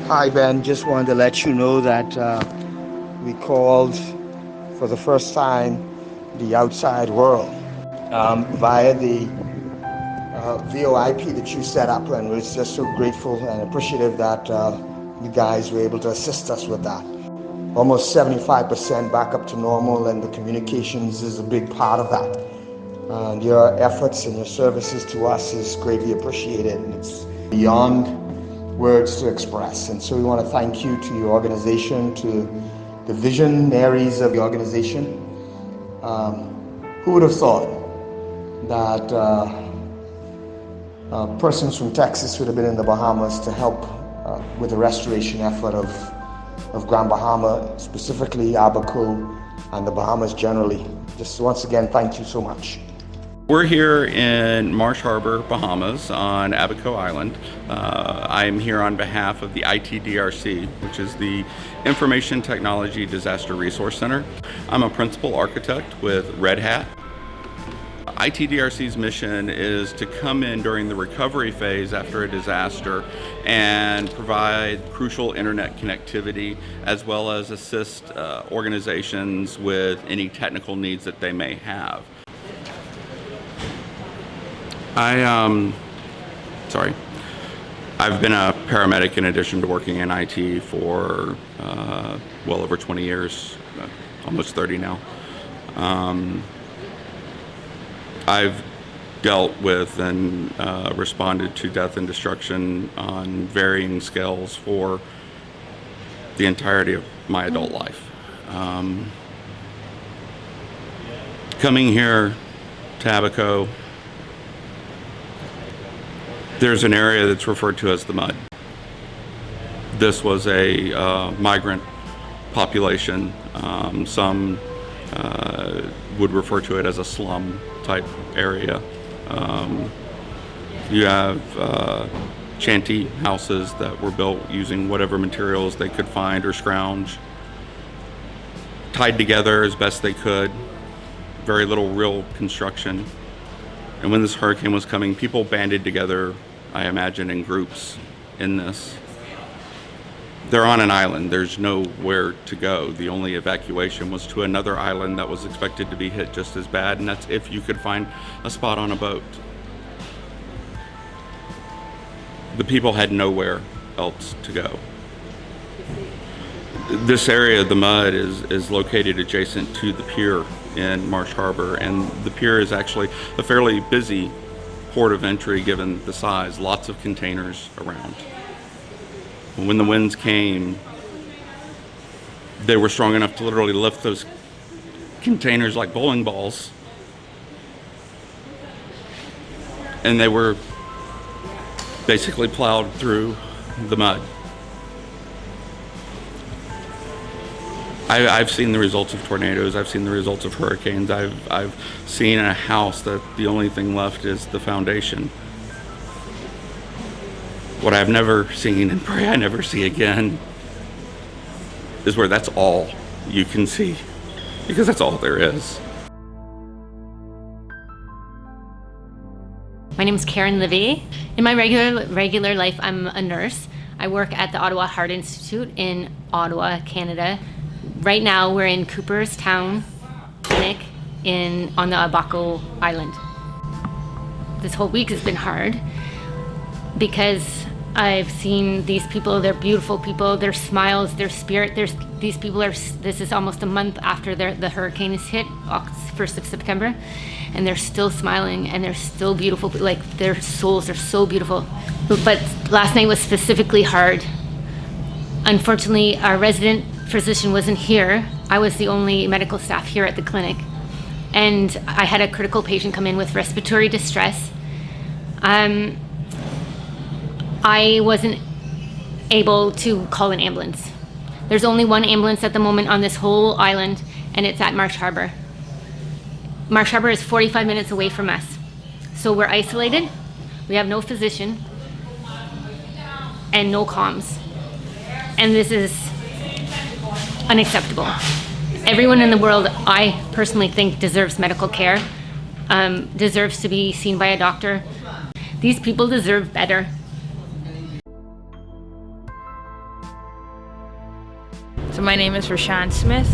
Hi Ben, just wanted to let you know that we called for the first time the outside world via the VoIP that you set up, and we're just so grateful and appreciative that you guys were able to assist us with that. Almost 75% back up to normal, and the communications is a big part of that. And your efforts and your services to us is greatly appreciated, and it's beyond words to express. And so we want to thank you to your organization, to the visionaries of the organization. Who would have thought that persons from Texas would have been in the Bahamas to help with the restoration effort of Grand Bahama, specifically Abaco and the Bahamas generally. Just once again, thank you so much. We're here in Marsh Harbor, Bahamas, on Abaco Island. I'm here on behalf of the ITDRC, which is the Information Technology Disaster Resource Center. I'm a principal architect with Red Hat. ITDRC's mission is to come in during the recovery phase after a disaster and provide crucial internet connectivity, as well as assist organizations with any technical needs that they may have. I've been a paramedic in addition to working in IT for well over 20 years, almost 30 now. I've dealt with and responded to death and destruction on varying scales for the entirety of my adult life. Coming here to Abaco, there's an area that's referred to as the mud. This was a migrant population. Some would refer to it as a slum type area. You have shanty houses that were built using whatever materials they could find or scrounge, tied together as best they could, very little real construction. And when this hurricane was coming, people banded together, I imagine, in groups in this. They're on an island. There's nowhere to go. The only evacuation was to another island that was expected to be hit just as bad, and that's if you could find a spot on a boat. The people had nowhere else to go. This area, the mud, is located adjacent to the pier in Marsh Harbor, and the pier is actually a fairly busy port of entry given the size, lots of containers around. When the winds came, they were strong enough to literally lift those containers like bowling balls, and they were basically plowed through the mud. I've seen the results of tornadoes. I've seen the results of hurricanes. I've seen a house that the only thing left is the foundation. What I've never seen, and pray I never see again, is where that's all you can see, because that's all there is. My name is Karen Levy. In my regular life, I'm a nurse. I work at the Ottawa Heart Institute in Ottawa, Canada. Right now, we're in Cooperstown Clinic on the Abaco Island. This whole week has been hard because I've seen these people. They're beautiful people. Their smiles, their spirit. These people are. This is almost a month after the hurricane is hit, 1st of September, and they're still smiling and they're still beautiful. Like their souls are so beautiful. But last night was specifically hard. Unfortunately, our resident physician wasn't here. I was the only medical staff here at the clinic, and I had a critical patient come in with respiratory distress. I wasn't able to call an ambulance. There's only one ambulance at the moment on this whole island, and it's at Marsh Harbor. Marsh Harbor is 45 minutes away from us. So we're isolated, we have no physician, and no comms. And this is unacceptable. Everyone in the world, I personally think, deserves medical care, deserves to be seen by a doctor. These people deserve better. So my name is Rashawn Smith.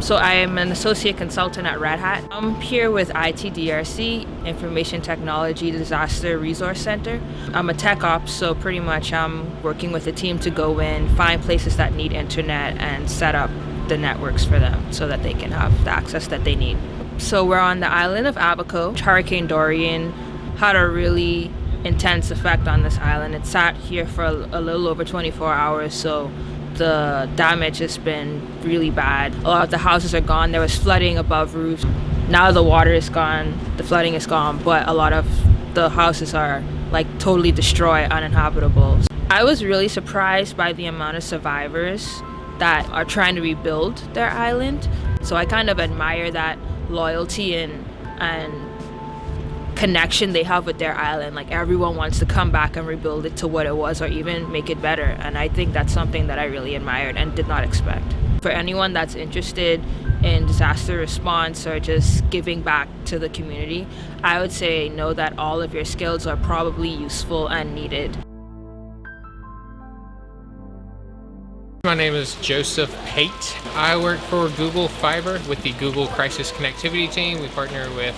So I am an associate consultant at Red Hat. I'm here with ITDRC, Information Technology Disaster Resource Center. I'm a tech ops, so pretty much I'm working with a team to go in, find places that need internet and set up the networks for them so that they can have the access that they need. So we're on the island of Abaco. Hurricane Dorian had a really intense effect on this island. It sat here for a little over 24 hours, so the damage has been really bad. A lot of the houses are gone. There was flooding above roofs. Now the water is gone, the flooding is gone, but a lot of the houses are like totally destroyed, uninhabitable. I was really surprised by the amount of survivors that are trying to rebuild their island. So I kind of admire that loyalty and connection they have with their island. Like everyone wants to come back and rebuild it to what it was or even make it better. And I think that's something that I really admired and did not expect. For anyone that's interested in disaster response or just giving back to the community, I would say know that all of your skills are probably useful and needed. My name is Joseph Pate. I work for Google Fiber with the Google Crisis Connectivity team. We partner with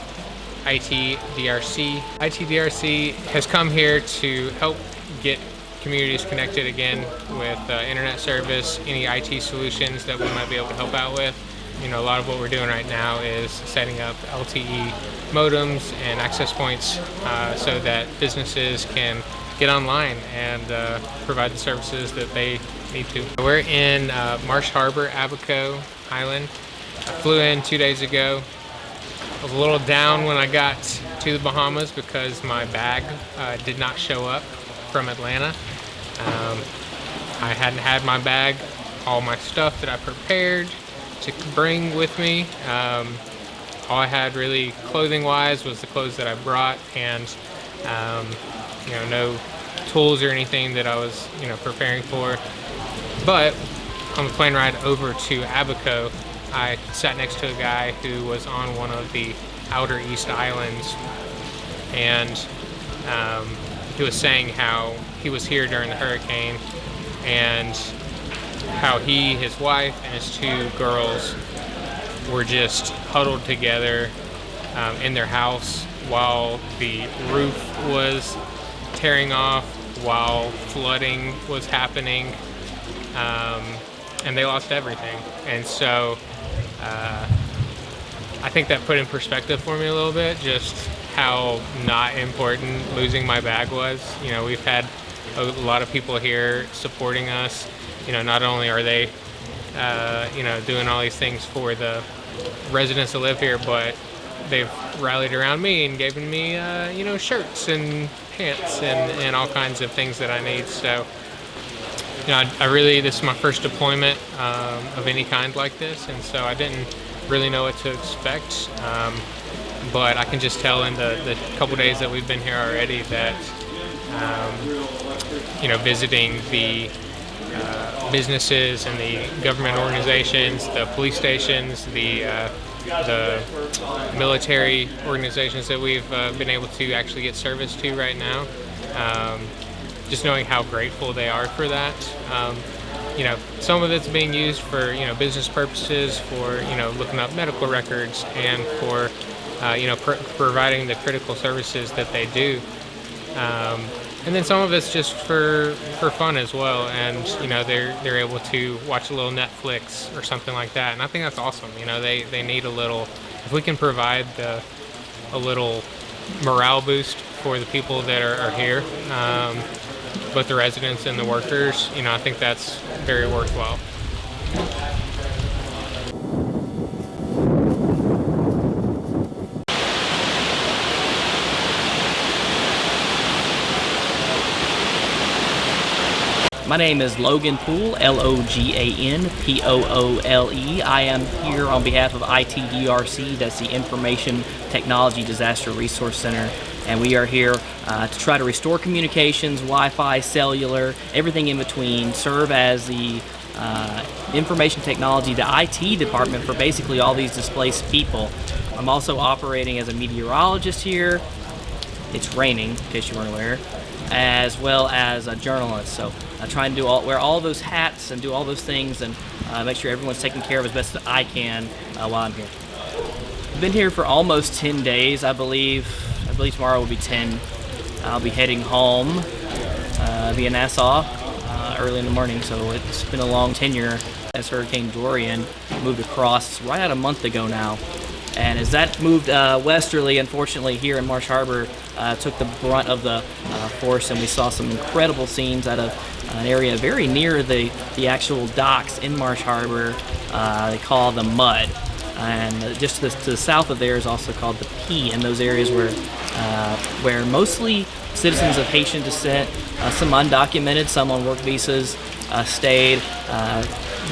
ITDRC. ITDRC has come here to help get communities connected again with internet service, any IT solutions that we might be able to help out with. You know, a lot of what we're doing right now is setting up LTE modems and access points so that businesses can get online and provide the services that they need to. We're in Marsh Harbor, Abaco Island. I flew in 2 days ago. I was a little down when I got to the Bahamas because my bag did not show up from Atlanta. I hadn't had my bag, all my stuff that I prepared to bring with me. All I had really clothing-wise was the clothes that I brought, and you know, no tools or anything that I was, you know, preparing for. But on the plane ride over to Abaco, I sat next to a guy who was on one of the outer east islands, and he was saying how he was here during the hurricane and how he, his wife, and his 2 girls were just huddled together in their house while the roof was tearing off, while flooding was happening, and they lost everything. And so I think that put in perspective for me a little bit just how not important losing my bag was. You know, we've had a lot of people here supporting us. You know, not only are they you know, doing all these things for the residents that live here, but they've rallied around me and given me you know, shirts and pants and all kinds of things that I need. So, you know, this is my first deployment of any kind like this, and so I didn't really know what to expect. But I can just tell in the couple days that we've been here already that, you know, visiting the businesses and the government organizations, the police stations, the military organizations that we've been able to actually get service to right now, just knowing how grateful they are for that. You know, some of it's being used for, you know, business purposes, for, you know, looking up medical records and for, you know, providing the critical services that they do. And then some of it's just for fun as well, and you know, they're able to watch a little Netflix or something like that, and I think that's awesome. You know, they need a little, if we can provide a little morale boost for the people that are here, both the residents and the workers, you know, I think that's very worthwhile. My name is Logan Poole, Loganpoole. I am here on behalf of ITDRC, that's the Information Technology Disaster Resource Center, and we are here to try to restore communications, Wi-Fi, cellular, everything in between, serve as the information technology, the IT department for basically all these displaced people. I'm also operating as a meteorologist here. It's raining, in case you weren't aware, as well as a journalist. So I try and wear all those hats and do all those things, and make sure everyone's taken care of as best as I can while I'm here. I've been here for almost 10 days, I believe. I believe tomorrow will be 10. I'll be heading home via Nassau early in the morning, so it's been a long tenure as Hurricane Dorian moved across right at a month ago now. And as that moved westerly, unfortunately, here in Marsh Harbor, took the brunt of the force, and we saw some incredible scenes out of an area very near the actual docks in Marsh Harbor. They call the Mud. And just to the south of there is also called the P, in those areas where mostly citizens of Haitian descent, some undocumented, some on work visas, stayed.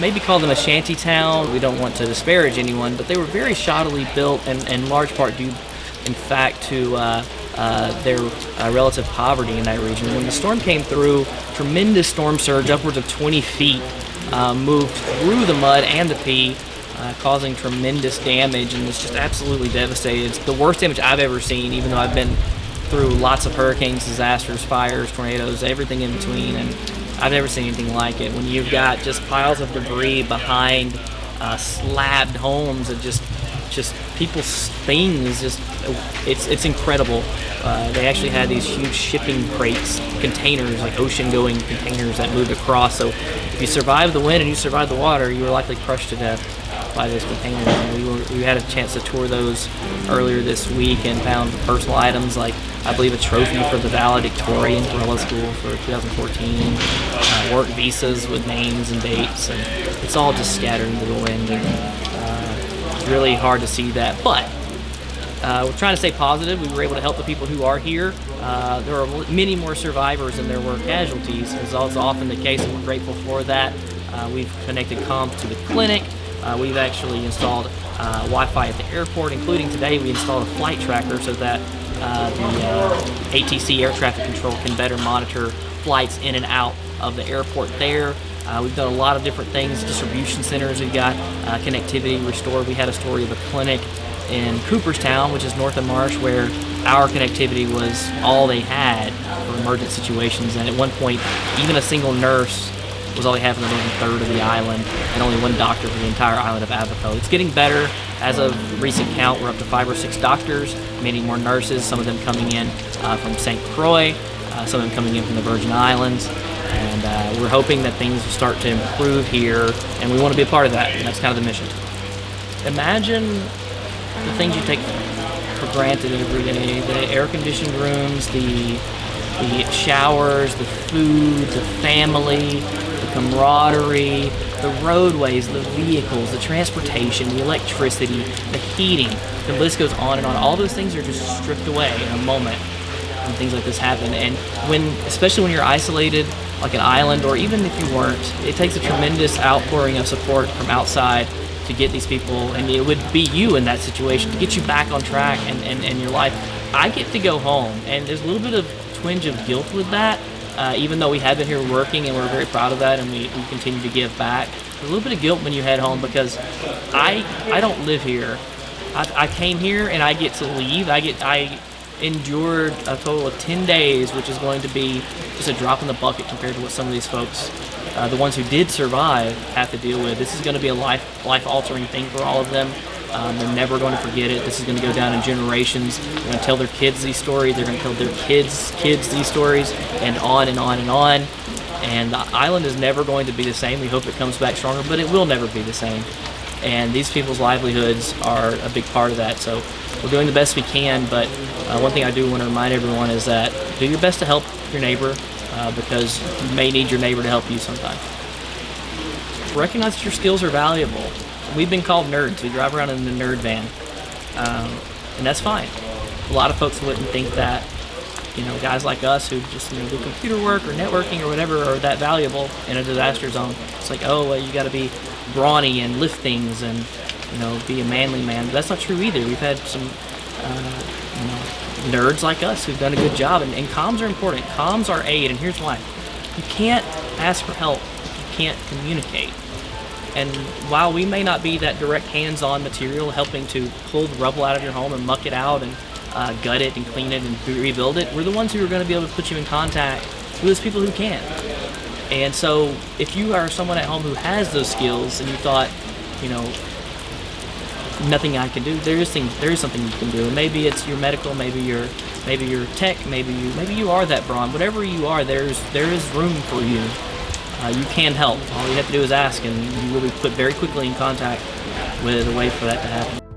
Maybe call them a shanty town. We don't want to disparage anyone, but they were very shoddily built, and in large part due, in fact, to their relative poverty in that region. When the storm came through, tremendous storm surge, upwards of 20 feet, moved through the Mud and the P, causing tremendous damage, and it's just absolutely devastated. It's the worst damage I've ever seen, even though I've been through lots of hurricanes, disasters, fires, tornadoes, everything in between, and I've never seen anything like it. When you've got just piles of debris behind slabbed homes and just people's things, it's incredible. They actually had these huge shipping crates, containers, like ocean-going containers that moved across. So if you survived the wind and you survived the water, you were likely crushed to death by those containers. And we had a chance to tour those earlier this week and found personal items like, I believe, a trophy for the valedictorian for Umbrella School for 2014, work visas with names and dates, and it's all just scattered into the wind. And it's really hard to see that, but we're trying to stay positive. We were able to help the people who are here. There are many more survivors than there were casualties, as is often the case, and we're grateful for that. We've connected comms to the clinic. We've actually installed Wi-Fi at the airport, including today we installed a flight tracker so that the ATC air traffic control can better monitor flights in and out of the airport there. We've done a lot of different things, distribution centers, we've got connectivity restored. We had a story of a clinic in Cooperstown, which is north of Marsh, where our connectivity was all they had for emergent situations, and at one point even a single nurse was all they had for the northern third of the island, and only one doctor for the entire island of Abaco. It's getting better. As of recent count, we're up to 5 or 6 doctors, many more nurses, some of them coming in from St. Croix, some of them coming in from the Virgin Islands, and we're hoping that things will start to improve here, and we want to be a part of that, and that's kind of the mission. Imagine the things you take for granted every day, the air-conditioned rooms, the showers, the food, the family, the camaraderie, the roadways, the vehicles, the transportation, the electricity, the heating. The list goes on and on. All those things are just stripped away in a moment when things like this happen. And especially when you're isolated, like an island, or even if you weren't, it takes a tremendous outpouring of support from outside to get these people, and it would be you in that situation, to get you back on track and your life. I get to go home, and there's a little bit of twinge of guilt with that, even though we have been here working and we're very proud of that, and we continue to give back. There's a little bit of guilt when you head home, because I don't live here. I came here and I get to leave. I endured a total of 10 days, which is going to be just a drop in the bucket compared to what some of these folks, the ones who did survive, have to deal with. This is going to be a life-altering thing for all of them. They're never going to forget it. This is going to go down in generations. They're going to tell their kids these stories. They're going to tell their kids these stories, and on and on and on. And the island is never going to be the same. We hope it comes back stronger, but it will never be the same. And these people's livelihoods are a big part of that. So we're doing the best we can, but one thing I do want to remind everyone is that do your best to help your neighbor, because you may need your neighbor to help you sometime. Recognize that your skills are valuable. We've been called nerds. We drive around in the nerd van, and that's fine. A lot of folks wouldn't think that, guys like us who just do computer work or networking or whatever are that valuable in a disaster zone. It's like, oh, well, you got to be brawny and lift things and be a manly man. But that's not true either. We've had some nerds like us who've done a good job, and comms are important. Comms are aid, and here's why. You can't ask for help if you can't communicate. And while we may not be that direct hands-on material helping to pull the rubble out of your home and muck it out and gut it and clean it and rebuild it, we're the ones who are going to be able to put you in contact with those people who can. And so if you are someone at home who has those skills and you thought, you know, nothing I can do, there is something you can do. And maybe it's your medical, maybe you're tech, maybe you are that brawn. Whatever you are, there is room for you. You can help. All you have to do is ask, and you will be put very quickly in contact with a way for that to happen.